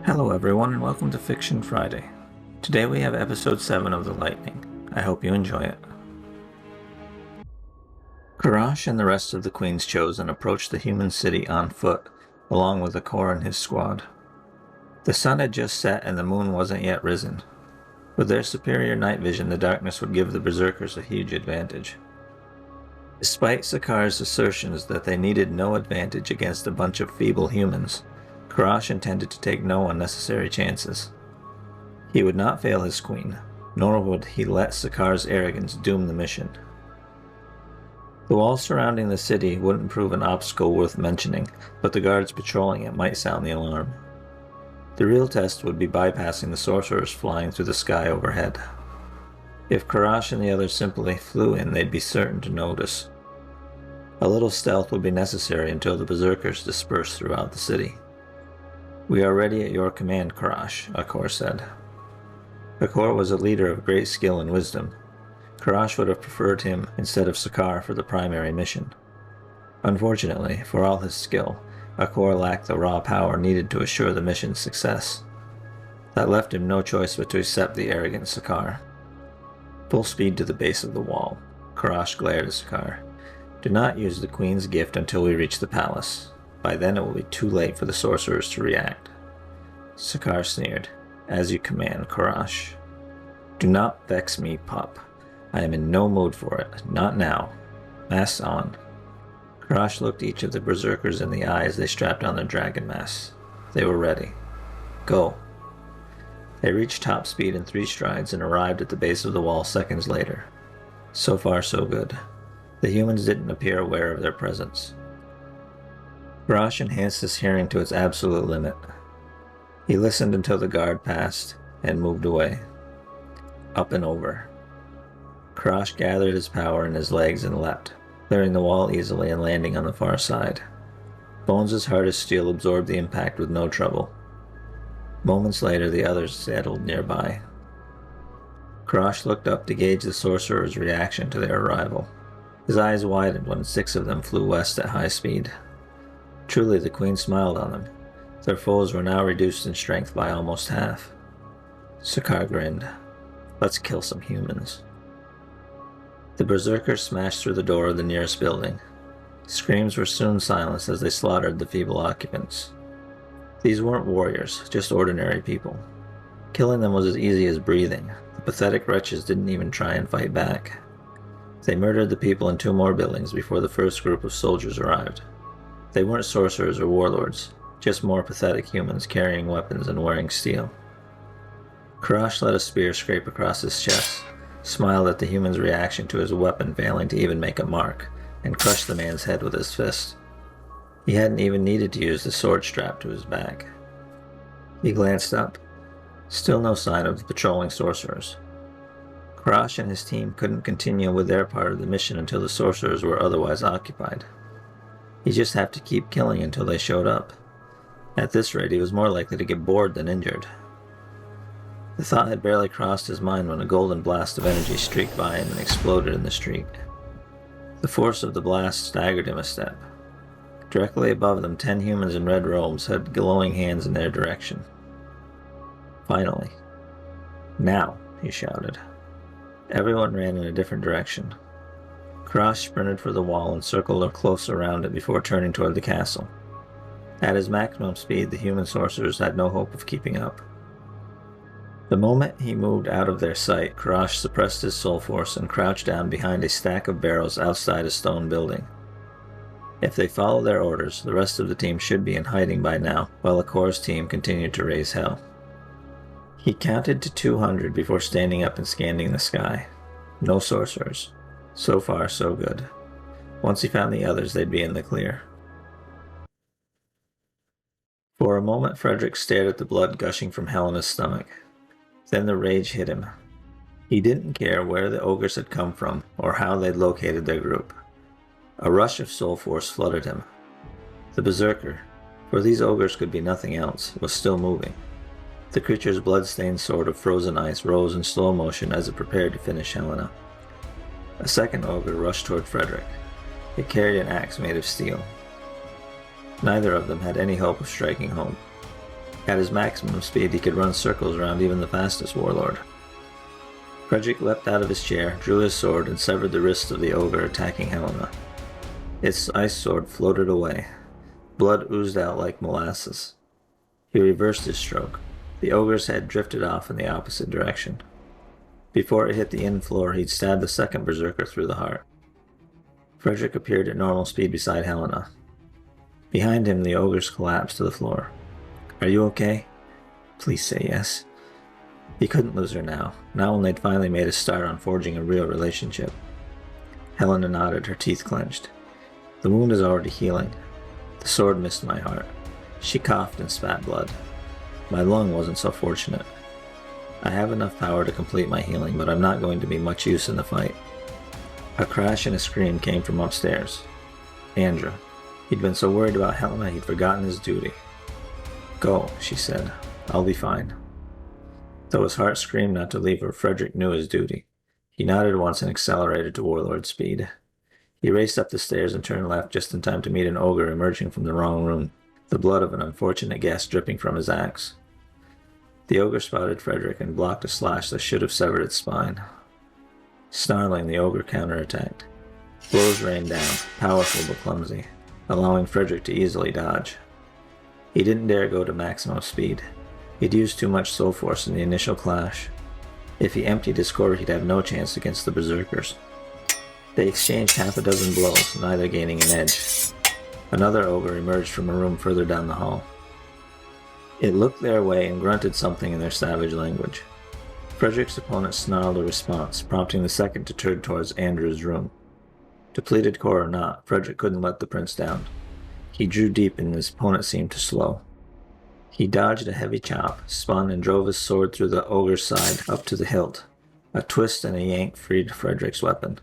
Hello everyone and welcome to Fiction Friday. Today we have episode 7 of The Lightning. I hope you enjoy it. Karash and the rest of the Queen's Chosen approached the human city on foot, along with Akor and his squad. The sun had just set and the moon wasn't yet risen. With their superior night vision, the darkness would give the Berserkers a huge advantage. Despite Sakar's assertions that they needed no advantage against a bunch of feeble humans, Karash intended to take no unnecessary chances. He would not fail his queen, nor would he let Sakar's arrogance doom the mission. The walls surrounding the city wouldn't prove an obstacle worth mentioning, but the guards patrolling it might sound the alarm. The real test would be bypassing the sorcerers flying through the sky overhead. If Karash and the others simply flew in, they'd be certain to notice. A little stealth would be necessary until the Berserkers dispersed throughout the city. "We are ready at your command, Karash," Akor said. Akor was a leader of great skill and wisdom. Karash would have preferred him instead of Sakar for the primary mission. Unfortunately, for all his skill, Akor lacked the raw power needed to assure the mission's success. That left him no choice but to accept the arrogant Sakar. Full speed to the base of the wall. Karash glared at Sakar. "Do not use the Queen's gift until we reach the palace. By then it will be too late for the sorcerers to react." Sakar sneered. "As you command, Karash." "Do not vex me, pup. I am in no mood for it. Not now. Masks on." Karash looked each of the Berserkers in the eye as they strapped on their dragon masks. They were ready. "Go." They reached top speed in 3 strides and arrived at the base of the wall seconds later. So far, so good. The humans didn't appear aware of their presence. Karash enhanced his hearing to its absolute limit. He listened until the guard passed and moved away. Up and over. Karash gathered his power in his legs and leapt, clearing the wall easily and landing on the far side. Bones as hard as steel absorbed the impact with no trouble. Moments later, the others settled nearby. Karash looked up to gauge the sorcerer's reaction to their arrival. His eyes widened when 6 of them flew west at high speed. Truly, the Queen smiled on them. Their foes were now reduced in strength by almost half. Sakar grinned. "Let's kill some humans." The Berserkers smashed through the door of the nearest building. Screams were soon silenced as they slaughtered the feeble occupants. These weren't warriors, just ordinary people. Killing them was as easy as breathing. The pathetic wretches didn't even try and fight back. They murdered the people in 2 more buildings before the first group of soldiers arrived. They weren't sorcerers or warlords, just more pathetic humans carrying weapons and wearing steel. Karash let a spear scrape across his chest, smiled at the human's reaction to his weapon failing to even make a mark, and crushed the man's head with his fist. He hadn't even needed to use the sword strapped to his back. He glanced up. Still no sign of the patrolling sorcerers. Karash and his team couldn't continue with their part of the mission until the sorcerers were otherwise occupied. He'd just have to keep killing until they showed up. At this rate, he was more likely to get bored than injured. The thought had barely crossed his mind when a golden blast of energy streaked by him and exploded in the street. The force of the blast staggered him a step. Directly above them, 10 humans in red robes had glowing hands in their direction. Finally. "Now," he shouted. Everyone ran in a different direction. Karash sprinted for the wall and circled close around it before turning toward the castle. At his maximum speed, the human sorcerers had no hope of keeping up. The moment he moved out of their sight, Karash suppressed his soul force and crouched down behind a stack of barrels outside a stone building. If they followed their orders, the rest of the team should be in hiding by now, while Akor's team continued to raise hell. He counted to 200 before standing up and scanning the sky. No sorcerers. So far, so good. Once he found the others, they'd be in the clear. For a moment, Frederick stared at the blood gushing from Helena's stomach. Then the rage hit him. He didn't care where the ogres had come from or how they'd located their group. A rush of soul force flooded him. The Berserker, for these ogres could be nothing else, was still moving. The creature's blood-stained sword of frozen ice rose in slow motion as it prepared to finish Helena. A second ogre rushed toward Frederick. It carried an axe made of steel. Neither of them had any hope of striking home. At his maximum speed, he could run circles around even the fastest warlord. Frederick leapt out of his chair, drew his sword, and severed the wrists of the ogre attacking Helena. Its ice sword floated away. Blood oozed out like molasses. He reversed his stroke. The ogre's head drifted off in the opposite direction. Before it hit the inn floor, he'd stabbed the second berserker through the heart. Frederick appeared at normal speed beside Helena. Behind him, the ogres collapsed to the floor. "Are you okay?" "Please say yes." He couldn't lose her now, not when they'd finally made a start on forging a real relationship. Helena nodded, her teeth clenched. "The wound is already healing. The sword missed my heart." She coughed and spat blood. "My lung wasn't so fortunate. I have enough power to complete my healing, but I'm not going to be much use in the fight." A crash and a scream came from upstairs. Andrew. He'd been so worried about Helena he'd forgotten his duty. "Go," she said. "I'll be fine." Though his heart screamed not to leave her, Frederick knew his duty. He nodded once and accelerated to warlord speed. He raced up the stairs and turned left just in time to meet an ogre emerging from the wrong room, the blood of an unfortunate guest dripping from his axe. The ogre spotted Frederick and blocked a slash that should have severed its spine. Snarling, the ogre counterattacked. Blows rained down, powerful but clumsy, allowing Frederick to easily dodge. He didn't dare go to maximum speed. He'd used too much soul force in the initial clash. If he emptied his core, he'd have no chance against the berserkers. They exchanged half a dozen blows, neither gaining an edge. Another ogre emerged from a room further down the hall. It looked their way and grunted something in their savage language. Frederick's opponent snarled a response, prompting the second to turn towards Andrew's room. Depleted core or not, Frederick couldn't let the prince down. He drew deep and his opponent seemed to slow. He dodged a heavy chop, spun, and drove his sword through the ogre's side up to the hilt. A twist and a yank freed Frederick's weapon.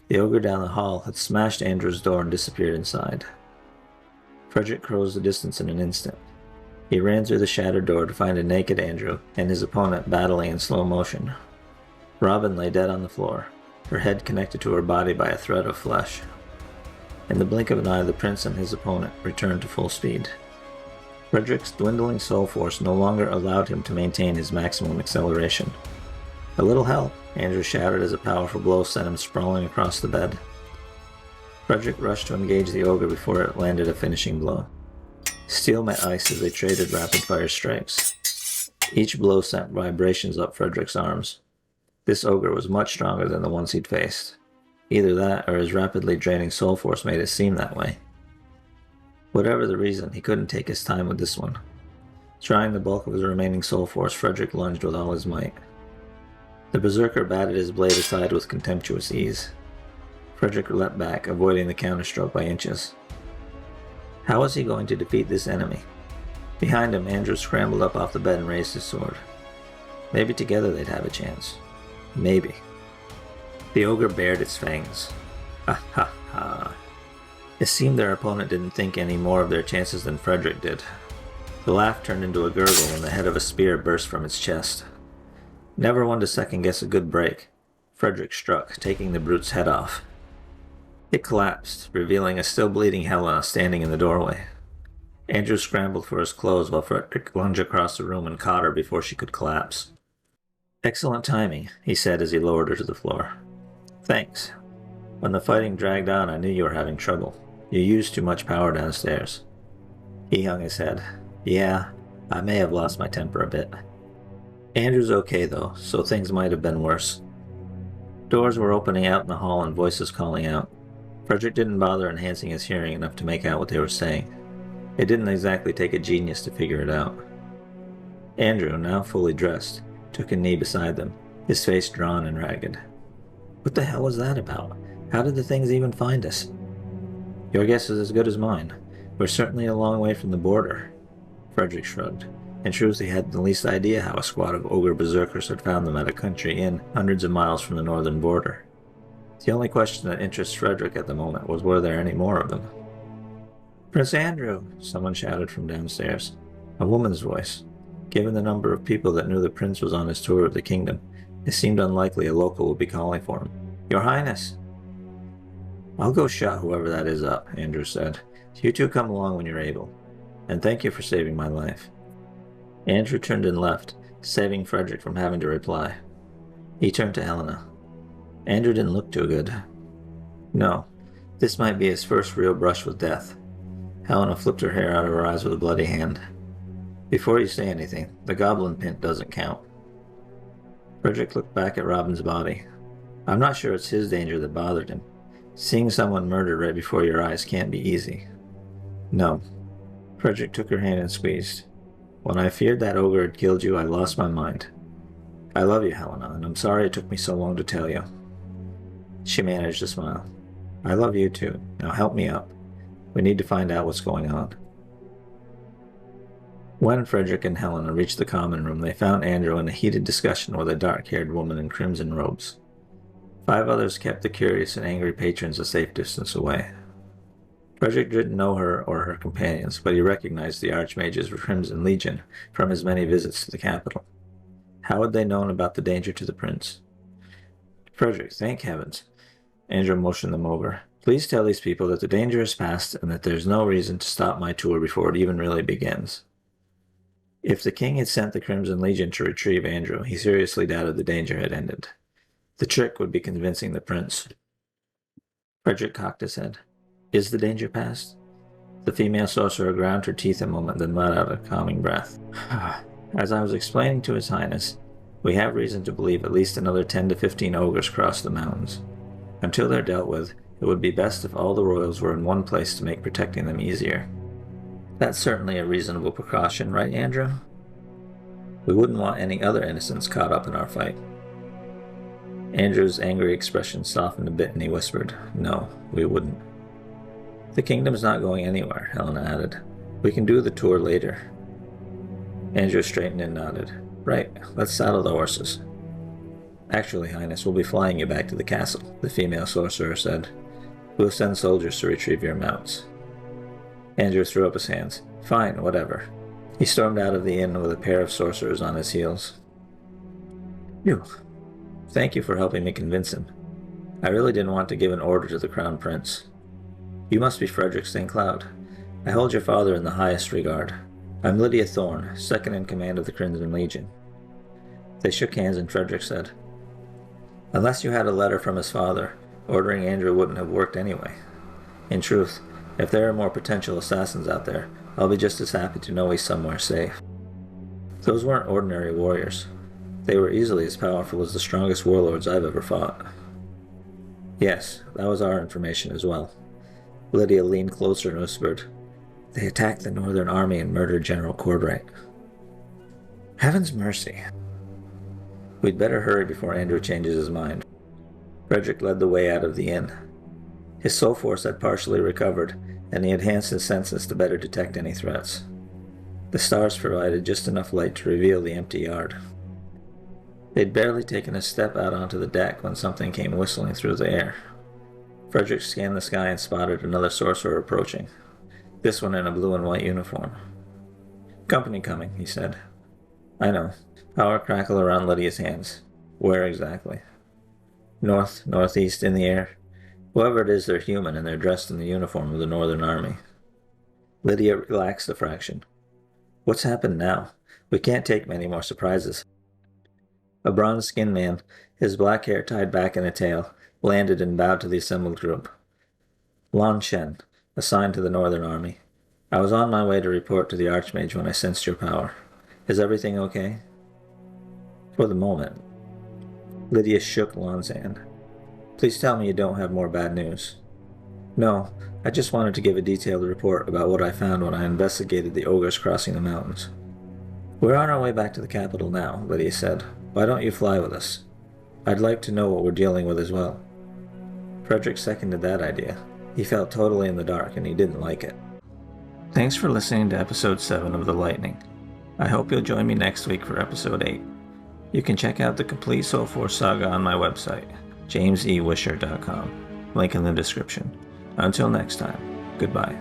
The ogre down the hall had smashed Andrew's door and disappeared inside. Frederick closed the distance in an instant. He ran through the shattered door to find a naked Andrew and his opponent battling in slow motion. Robin lay dead on the floor, her head connected to her body by a thread of flesh. In the blink of an eye, the prince and his opponent returned to full speed. Frederick's dwindling soul force no longer allowed him to maintain his maximum acceleration. A little help, Andrew shouted as a powerful blow sent him sprawling across the bed. Frederick rushed to engage the ogre before it landed a finishing blow. Steel met ice as they traded rapid-fire strikes. Each blow sent vibrations up Frederick's arms. This ogre was much stronger than the ones he'd faced. Either that, or his rapidly draining soul force made it seem that way. Whatever the reason, he couldn't take his time with this one. Trying the bulk of his remaining soul force, Frederick lunged with all his might. The berserker batted his blade aside with contemptuous ease. Frederick leapt back, avoiding the counterstroke by inches. How was he going to defeat this enemy? Behind him, Andrew scrambled up off the bed and raised his sword. Maybe together they'd have a chance. Maybe. The ogre bared its fangs. Ha ha ha. It seemed their opponent didn't think any more of their chances than Frederick did. The laugh turned into a gurgle when the head of a spear burst from its chest. Never one to second-guess a good break, Frederick struck, taking the brute's head off. It collapsed, revealing a still-bleeding Helena standing in the doorway. Andrew scrambled for his clothes while Frederick lunged across the room and caught her before she could collapse. "Excellent timing," he said as he lowered her to the floor. "Thanks. When the fighting dragged on, I knew you were having trouble. You used too much power downstairs." He hung his head. "Yeah, I may have lost my temper a bit." Andrew's okay, though, so things might have been worse. Doors were opening out in the hall and voices calling out. Frederick didn't bother enhancing his hearing enough to make out what they were saying. It didn't exactly take a genius to figure it out. Andrew, now fully dressed, took a knee beside them, his face drawn and ragged. "What the hell was that about? How did the things even find us?" "Your guess is as good as mine. We're certainly a long way from the border." Frederick shrugged. In truth, he hadn't the least idea how a squad of ogre berserkers had found them at a country inn hundreds of miles from the northern border. The only question that interested Frederick at the moment was were there any more of them. "Prince Andrew!" someone shouted from downstairs. A woman's voice. Given the number of people that knew the prince was on his tour of the kingdom, it seemed unlikely a local would be calling for him. "Your Highness!" "I'll go shut whoever that is up," Andrew said. "You two come along when you're able. And thank you for saving my life." Andrew turned and left, saving Frederick from having to reply. He turned to Helena. Andrew didn't look too good. No, this might be his first real brush with death. Helena flipped her hair out of her eyes with a bloody hand. Before you say anything, the goblin pint doesn't count. Frederick looked back at Robin's body. I'm not sure it's his danger that bothered him. Seeing someone murdered right before your eyes can't be easy. No. Frederick took her hand and squeezed. When I feared that ogre had killed you, I lost my mind. I love you, Helena, and I'm sorry it took me so long to tell you. She managed a smile. I love you too. Now help me up. We need to find out what's going on. When Frederick and Helena reached the common room, they found Andrew in a heated discussion with a dark-haired woman in crimson robes. 5 others kept the curious and angry patrons a safe distance away. Frederick didn't know her or her companions, but he recognized the Archmage's Crimson Legion from his many visits to the capital. How had they known about the danger to the prince? Frederick, thank heavens. Andrew motioned them over. Please tell these people that the danger is past and that there's no reason to stop my tour before it even really begins. If the king had sent the Crimson Legion to retrieve Andrew, he seriously doubted the danger had ended. The trick would be convincing the prince. Frederick cocked his head. Is the danger past? The female sorcerer ground her teeth a moment, then let out a calming breath. As I was explaining to His Highness, we have reason to believe at least another 10 to 15 ogres cross the mountains. Until they're dealt with, it would be best if all the royals were in one place to make protecting them easier. That's certainly a reasonable precaution, right, Andrew? We wouldn't want any other innocents caught up in our fight. Andrew's angry expression softened a bit and he whispered, No, we wouldn't. The kingdom's not going anywhere, Helena added. We can do the tour later. Andrew straightened and nodded. Right, let's saddle the horses. Actually, Highness, we'll be flying you back to the castle, the female sorcerer said. We'll send soldiers to retrieve your mounts. Andrew threw up his hands. Fine, whatever. He stormed out of the inn with a pair of sorcerers on his heels. Phew. Thank you for helping me convince him. I really didn't want to give an order to the Crown Prince. You must be Frederick St. Cloud. I hold your father in the highest regard. I'm Lydia Thorne, second in command of the Crimson Legion. They shook hands and Frederick said, Unless you had a letter from his father, ordering Andrew wouldn't have worked anyway. In truth, if there are more potential assassins out there, I'll be just as happy to know he's somewhere safe. Those weren't ordinary warriors. They were easily as powerful as the strongest warlords I've ever fought. Yes, that was our information as well. Lydia leaned closer and whispered, They attacked the Northern Army and murdered General Cordray. Heaven's mercy. We'd better hurry before Andrew changes his mind. Frederick led the way out of the inn. His soul force had partially recovered, and he enhanced his senses to better detect any threats. The stars provided just enough light to reveal the empty yard. They'd barely taken a step out onto the deck when something came whistling through the air. Frederick scanned the sky and spotted another sorcerer approaching, this one in a blue and white uniform. Company coming, he said. I know. Power crackle around Lydia's hands. Where exactly? North, northeast, in the air. Whoever it is, they're human, and they're dressed in the uniform of the Northern Army. Lydia relaxed a fraction. What's happened now? We can't take many more surprises. A bronze-skinned man, his black hair tied back in a tail, landed and bowed to the assembled group. Lan Shen, assigned to the Northern Army. I was on my way to report to the Archmage when I sensed your power. Is everything okay? For the moment. Lydia shook Lan's hand. Please tell me you don't have more bad news. No, I just wanted to give a detailed report about what I found when I investigated the ogres crossing the mountains. We're on our way back to the capital now, Lydia said. Why don't you fly with us? I'd like to know what we're dealing with as well. Frederick seconded that idea. He felt totally in the dark and he didn't like it. Thanks for listening to episode 7 of The Lightning. I hope you'll join me next week for episode 8. You can check out the complete Soul Force saga on my website, jamesewisher.com. Link in the description. Until next time, goodbye.